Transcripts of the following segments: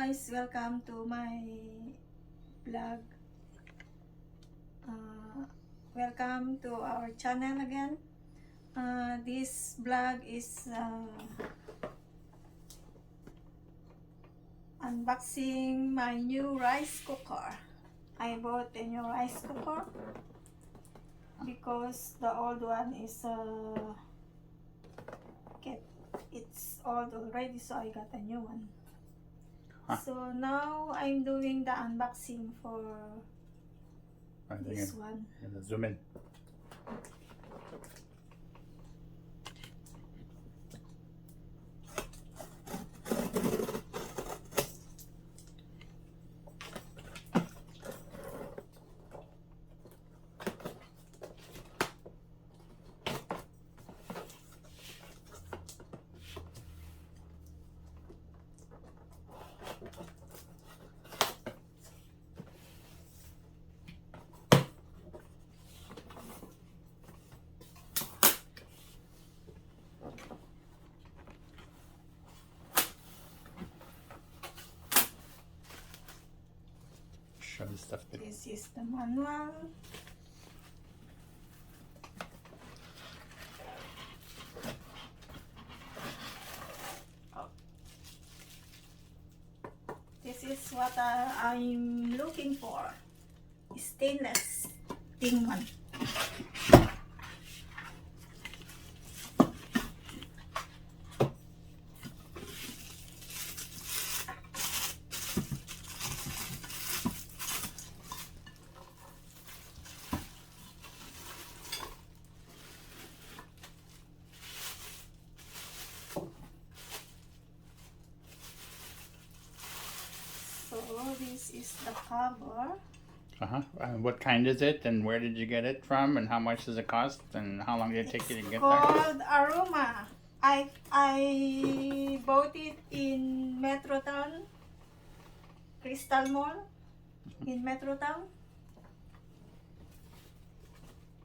guys, welcome to my vlog. Welcome to our channel again. This vlog is unboxing my new rice cooker. I bought a new rice cooker because the old one is it's old already, so I got a new one. So now I'm doing the unboxing for this one. Zoom in. Show the stuff. This is the manual. This is what I'm looking for. Stainless thin one. So this is the cover. What kind is it, and where did you get it from, and how much does it cost, and how long did it take you to get there? It's called AROMA. I bought it in Metrotown, Crystal Mall in Metrotown.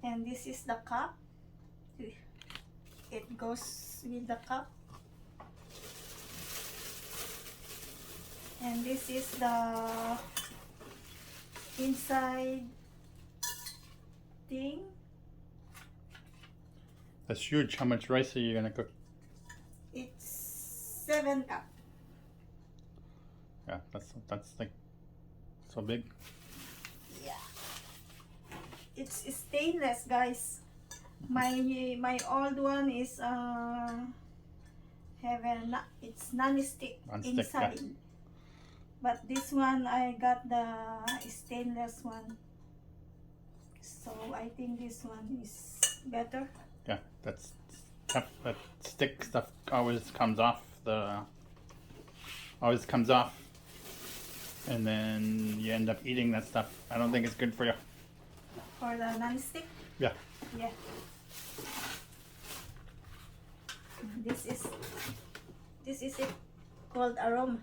And this is the cup. It goes with the cup. And this is the inside thing. That's huge. How much rice are you gonna cook? It's 7 cup. Yeah, that's like so big. Yeah. It's stainless, guys. My old one is it's non-stick inside. Yeah. But this one I got the stainless one. So I think this one is better. Yeah, that's tough. That stick stuff always comes off and then you end up eating that stuff. I don't think it's good for you. For the non-stick? Yeah. Yeah. This is it, called AROMA.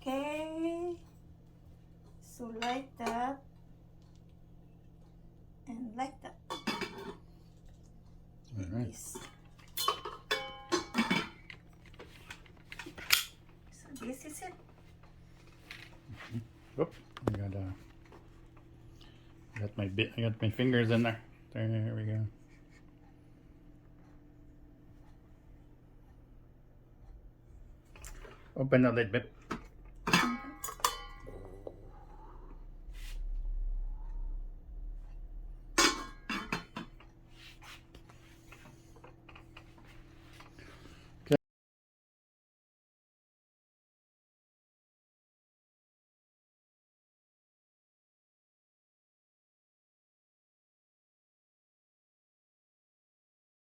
Okay, so like that and like that. All right. So this is it. Whoop! I got my fingers in there. There we go. Open the lid, babe.